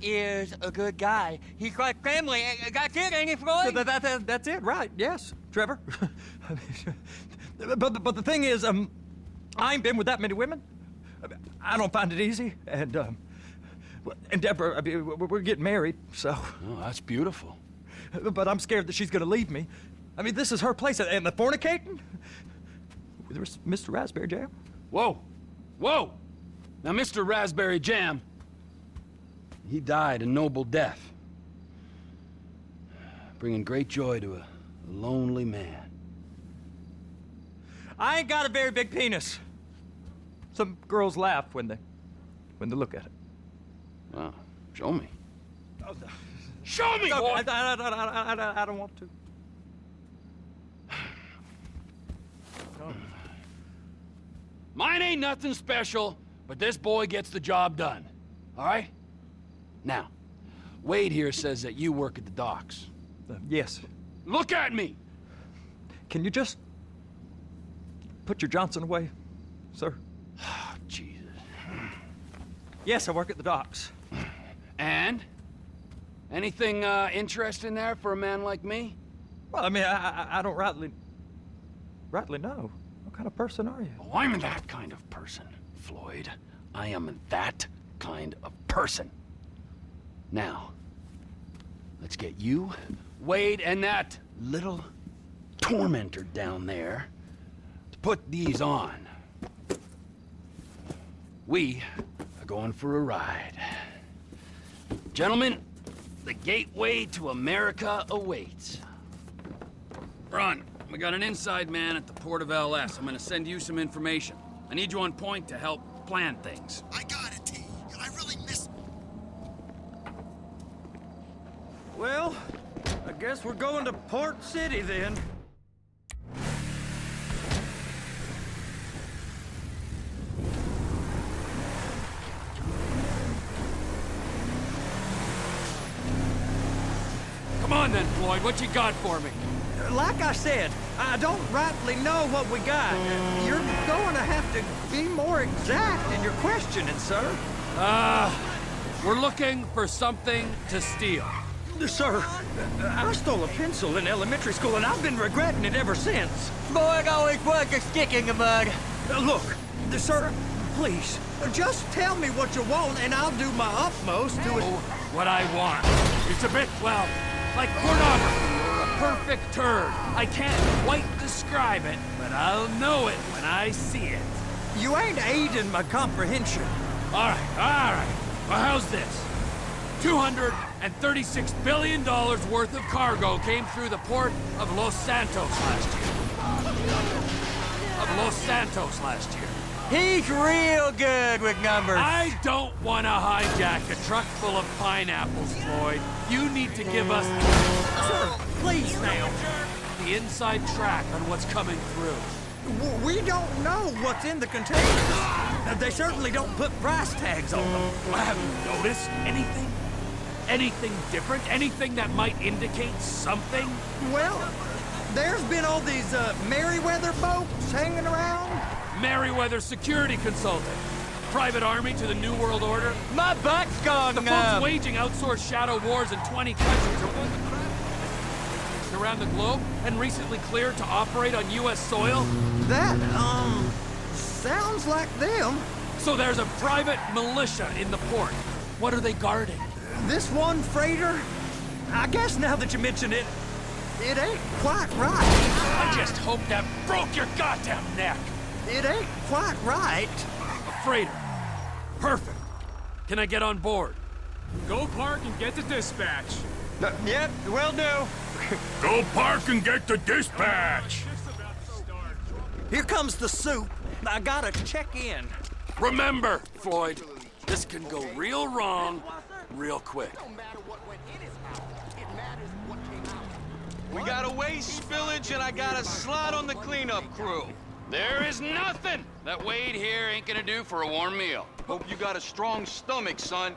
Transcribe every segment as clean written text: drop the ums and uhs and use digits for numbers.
is a good guy. He's like family. That's it, ain't it, Floyd? That's it, right? Yes, Trevor. but the thing is, I ain't been with that many women. I don't find it easy, and Deborah, I mean, we're getting married, so. Oh, that's beautiful. But I'm scared that she's gonna leave me. I mean, this is her place, and the fornicating? There's Mr. Raspberry Jam. Whoa! Whoa! Now, Mr. Raspberry Jam, he died a noble death, bringing great joy to a lonely man. I ain't got a very big penis. Some girls laugh when they look at it. Wow, show me. Oh, Show me, no, boy! I don't want to. Mine ain't nothing special, but this boy gets the job done. All right? Now, Wade here says that you work at the docks. Yes. Look at me! Can you just put your Johnson away, sir? Oh, Jesus. Yes, I work at the docks. And? Anything interesting there for a man like me? Well, I mean, I don't rightly know. What kind of person are you? Oh, I'm that kind of person, Floyd. I am that kind of person. Now, let's get you, Wade, and that little tormentor down there to put these on. We are going for a ride. Gentlemen, the gateway to America awaits. Ron, we got an inside man at the port of LS. I'm gonna send you some information. I need you on point to help plan things. I got it, T. I really miss... Well, I guess we're going to Port City then. Come on then, Floyd, what you got for me? Like I said, I don't rightly know what we got. You're going to have to be more exact in your questioning, sir. We're looking for something to steal. Sir, I stole a pencil in elementary school, and I've been regretting it ever since. Floyd always was a stick in the mud. Look, sir, please, just tell me what you want, and I'll do my utmost to... Oh, what I want. It's a bit, well, like pornography or a perfect turd. I can't quite describe it, but I'll know it when I see it. You ain't aiding my comprehension. All right. Well, how's this? $236 billion worth of cargo came through the port of Los Santos last year. He's real good with numbers. I don't want to hijack a truck full of pineapples, Floyd. You need to give us... Sir, please now. ...the inside track on what's coming through. We don't know what's in the containers. They certainly don't put price tags on them. Have you noticed anything? Anything different? Anything that might indicate something? Well, there's been all these Merryweather boats hanging around. Merryweather security consultant. Private army to the New World Order. My butt's gone The folks waging outsourced shadow wars in 20 countries around the globe and recently cleared to operate on U.S. soil. That, sounds like them. So there's a private militia in the port. What are they guarding? This one freighter, I guess now that you mention it, it ain't quite right. I just hope that broke your goddamn neck. It ain't quite right. A freighter. Perfect. Can I get on board? Go park and get to dispatch. Yep, will do. Go park and get to dispatch. Here comes the soup. I gotta check in. Remember, Floyd, this can go real wrong real quick. We got a waste spillage and I got a slot on the cleanup crew. There is nothing that Wade here ain't gonna do for a warm meal. Hope you got a strong stomach, son.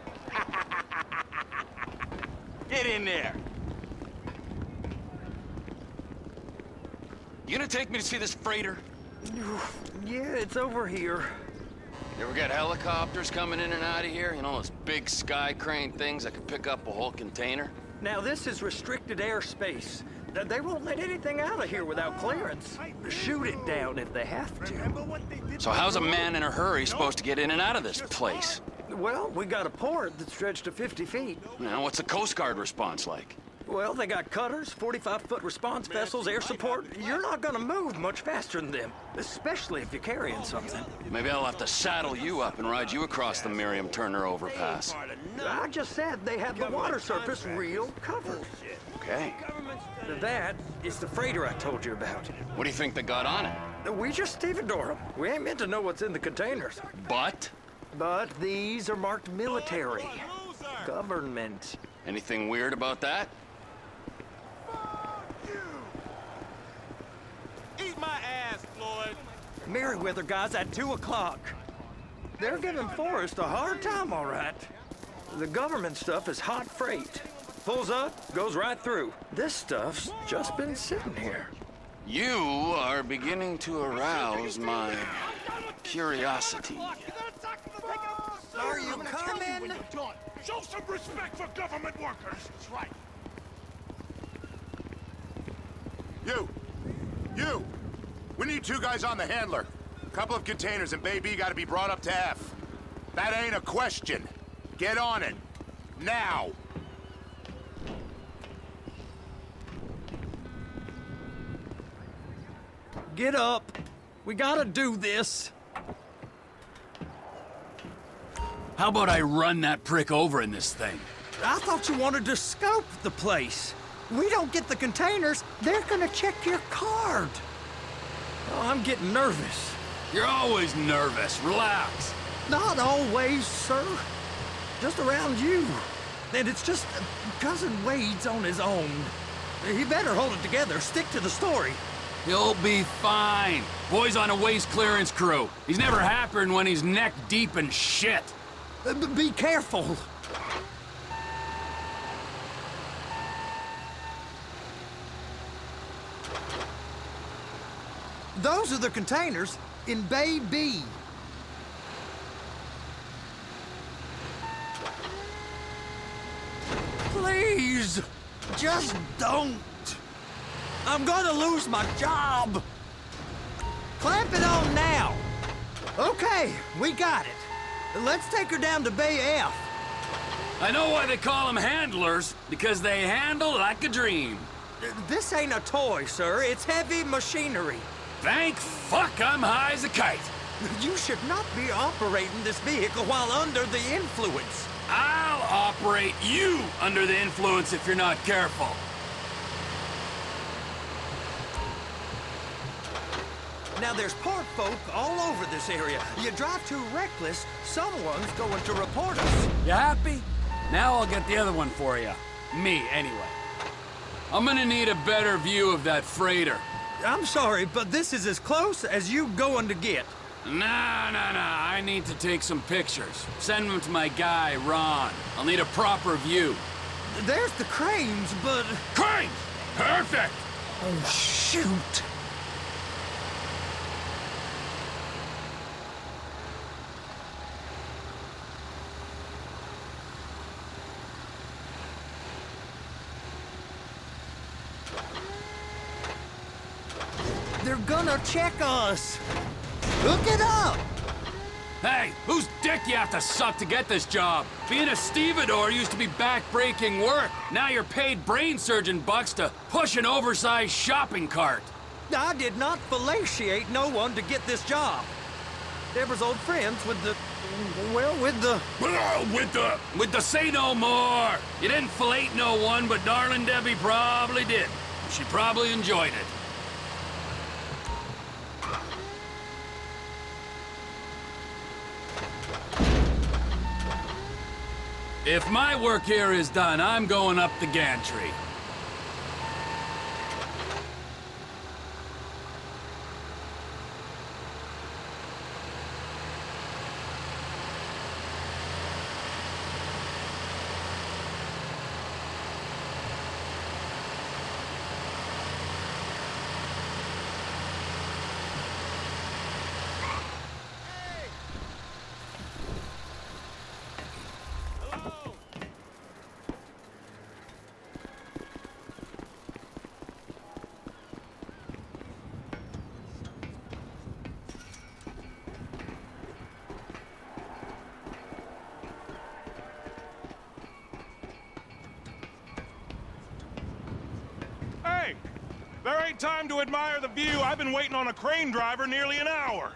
Get in there. You gonna take me to see this freighter? Yeah, it's over here. You ever get helicopters coming in and out of here? You know, those big sky crane things that could pick up a whole container? Now, this is restricted airspace. They won't let anything out of here without clearance. Shoot it down if they have to. So how's a man in a hurry supposed to get in and out of this place? Well, we got a port that stretched to 50 feet. Now, what's the Coast Guard response like? Well, they got cutters, 45-foot response vessels, air support. You're not gonna move much faster than them, especially if you're carrying something. Maybe I'll have to saddle you up and ride you across the Miriam Turner overpass. I just said they have the water surface real covered. Okay. That is the freighter I told you about. What do you think they got on it? We just stevedore them. We ain't meant to know what's in the containers. But? But these are marked military. Government. Anything weird about that? Eat my ass, Floyd. Merriweather guys at 2 o'clock. They're giving Forrest a hard time, all right. The government stuff is hot freight. Pulls up, goes right through. This stuff's just been sitting here. You are beginning to arouse my curiosity. Are you coming? Show some respect for government workers. That's right. You! We need 2 guys on the handler. A couple of containers and Bay B gotta be brought up to F. That ain't a question. Get on it. Now! Get up. We gotta do this. How about I run that prick over in this thing? I thought you wanted to scope the place. We don't get the containers, they're gonna check your card. Oh, I'm getting nervous. You're always nervous. Relax. Not always, sir. Just around you. And it's just Cousin Wade's on his own. He better hold it together, stick to the story. He'll be fine. Boy's on a waste clearance crew. He's never happier than when he's neck deep in shit. Be careful. Those are the containers in Bay B. Please, just don't. I'm gonna lose my job. Clamp it on now. Okay, we got it. Let's take her down to Bay F. I know why they call them handlers, because they handle like a dream. This ain't a toy, sir. It's heavy machinery. Thank fuck I'm high as a kite. You should not be operating this vehicle while under the influence. I'll operate you under the influence if you're not careful. Now, there's port folk all over this area. You drive too reckless, someone's going to report us. You happy? Now I'll get the other one for you. Me, anyway. I'm gonna need a better view of that freighter. I'm sorry, but this is as close as you going to get. Nah. I need to take some pictures. Send them to my guy, Ron. I'll need a proper view. There's the cranes, but... Cranes! Perfect! Oh, shoot. They're gonna check us. Hook it up. Hey, whose dick you have to suck to get this job? Being a stevedore used to be back-breaking work. Now you're paid brain surgeon bucks to push an oversized shopping cart. I did not fellatiate no one to get this job. Deborah's old friends with the... well, with the... With the say no more. You didn't fillet no one, but darling Debbie probably did. She probably enjoyed it. If my work here is done, I'm going up the gantry. There ain't time to admire the view. I've been waiting on a crane driver nearly an hour.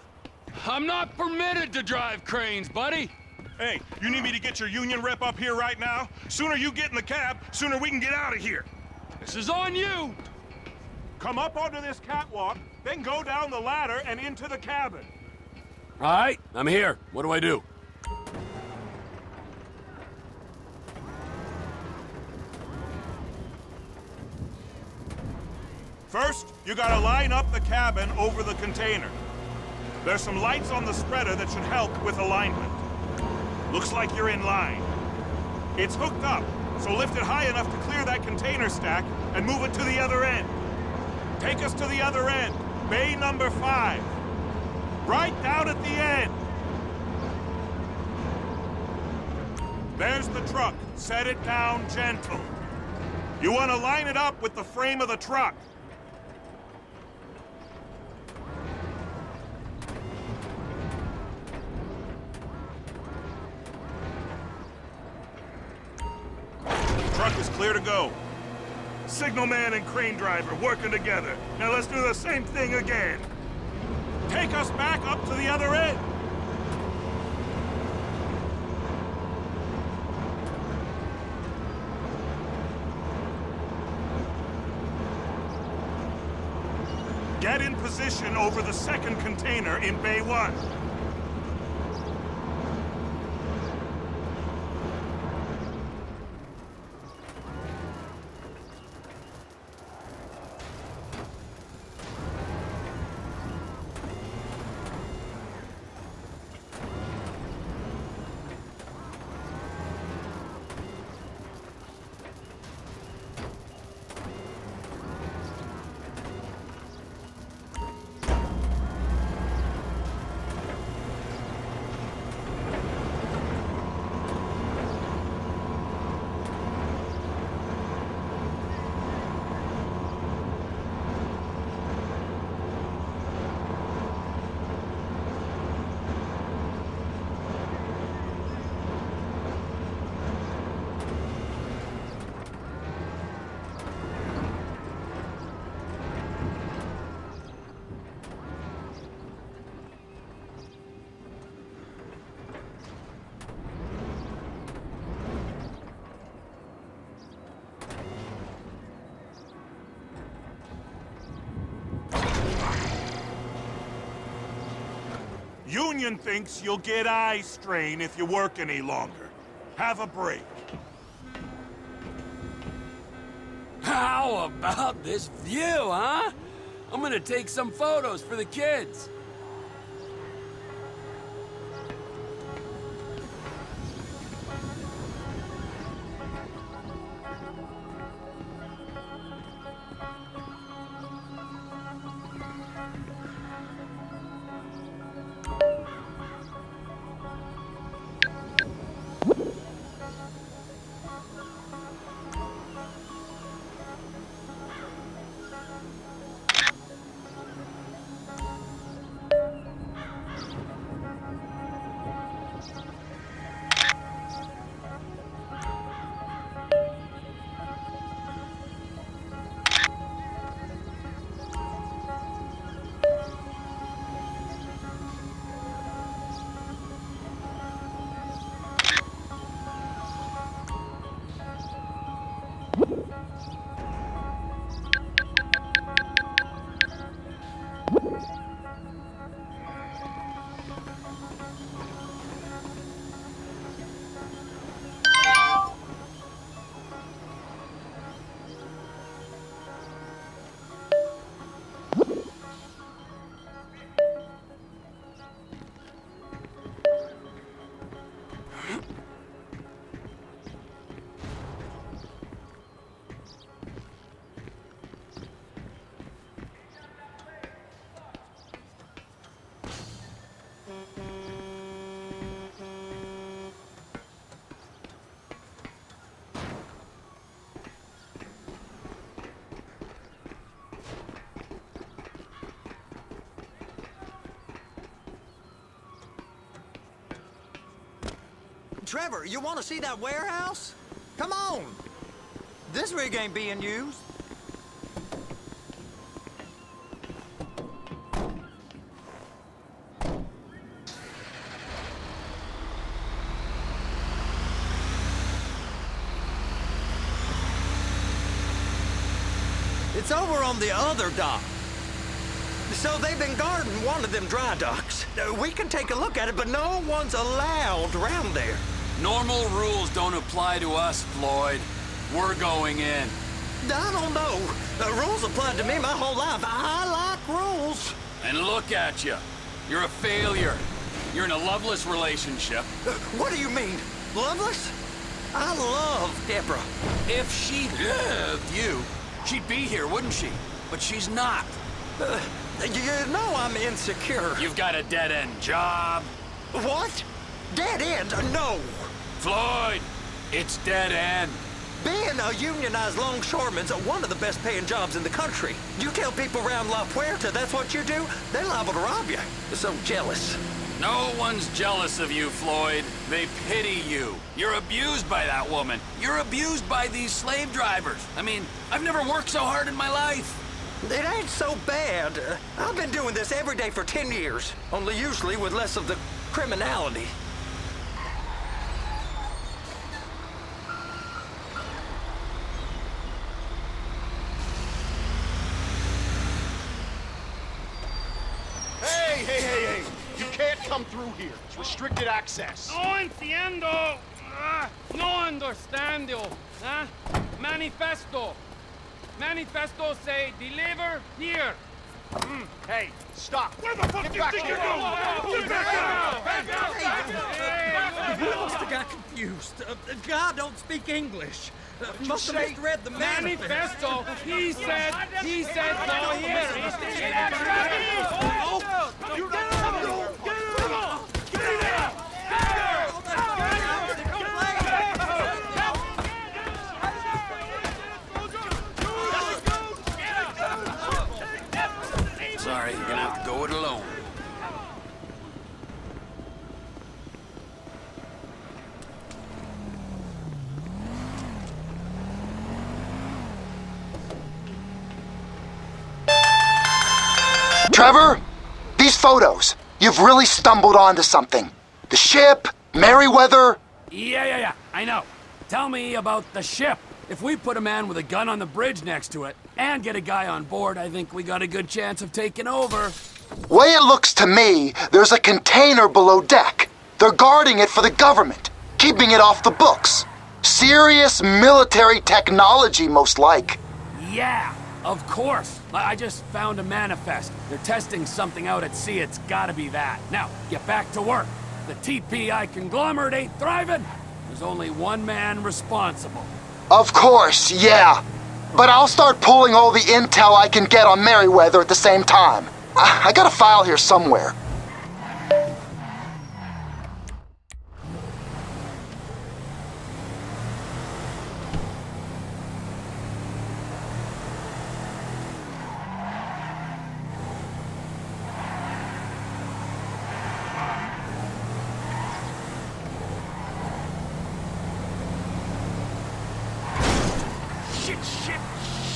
I'm not permitted to drive cranes, buddy. Hey, you need me to get your union rep up here right now? Sooner you get in the cab, sooner we can get out of here. This is on you. Come up onto this catwalk, then go down the ladder and into the cabin. All right, I'm here. What do I do? First, you gotta line up the cabin over the container. There's some lights on the spreader that should help with alignment. Looks like you're in line. It's hooked up, so lift it high enough to clear that container stack and move it to the other end. Take us to the other end, bay number 5. Right down at the end. There's the truck. Set it down gentle. You want to line it up with the frame of the truck. Truck is clear to go. Signalman and crane driver working together. Now let's do the same thing again. Take us back up to the other end. Get in position over the second container in Bay 1. Union thinks you'll get eye strain if you work any longer. Have a break. How about this view, huh? I'm gonna take some photos for the kids. Trevor, you want to see that warehouse? Come on. This rig ain't being used. It's over on the other dock. So they've been guarding one of them dry docks. We can take a look at it, but no one's allowed around there. Normal rules don't apply to us, Floyd. We're going in. I don't know. Rules applied to me my whole life. I like rules. And look at you. You're a failure. You're in a loveless relationship. What do you mean? Loveless? I love Deborah. If she loved you, she'd be here, wouldn't she? But she's not. You know I'm insecure. You've got a dead-end job. What? Dead end? No. Floyd, it's dead end. Being a unionized longshoreman's one of the best paying jobs in the country. You tell people around La Puerta that's what you do, they're liable to rob you. They're so jealous. No one's jealous of you, Floyd. They pity you. You're abused by that woman. You're abused by these slave drivers. I mean, I've never worked so hard in my life. It ain't so bad. I've been doing this every day for 10 years, only usually with less of the criminality. Hey! You can't come through here. It's restricted access. No entiendo. No understando. Manifesto. Manifesto say deliver here. Hey, stop. Where the fuck do you think you're going? He must have got confused. God don't speak English. Must have misread the Manifesto. He said go here. Sorry, you're gonna have to go it alone. Trevor, these photos, you've really stumbled onto something. The ship, Merryweather. Yeah, I know. Tell me about the ship. If we put a man with a gun on the bridge next to it and get a guy on board, I think we got a good chance of taking over. Way it looks to me, there's a container below deck. They're guarding it for the government, keeping it off the books. Serious military technology, most like. Yeah, of course. I just found a manifest. They're testing something out at sea. It's gotta be that. Now, get back to work. The TPI conglomerate ain't thriving. There's only one man responsible. Of course, yeah. But I'll start pulling all the intel I can get on Merryweather at the same time. I got a file here somewhere.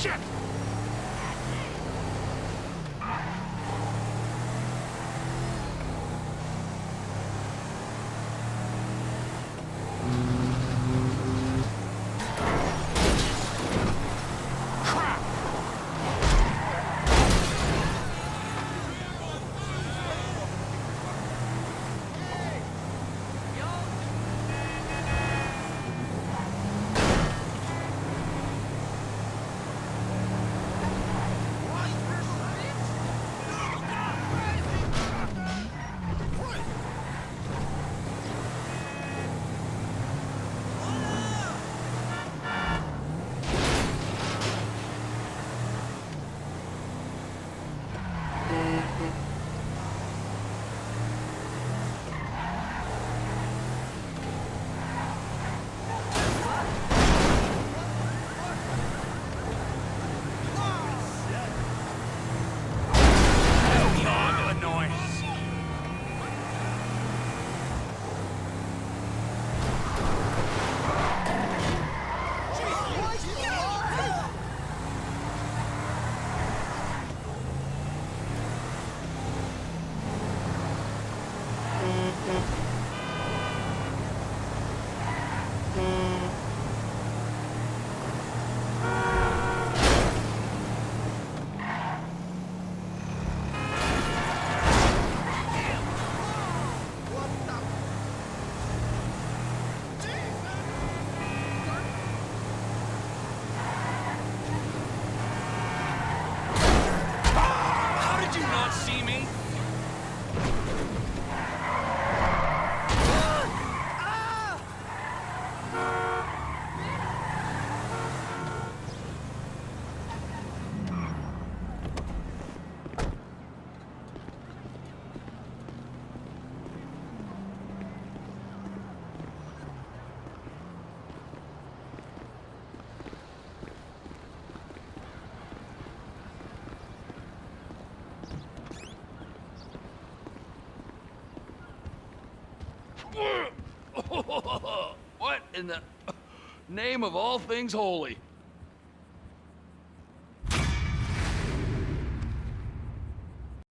Shit! see me? What in the name of all things holy?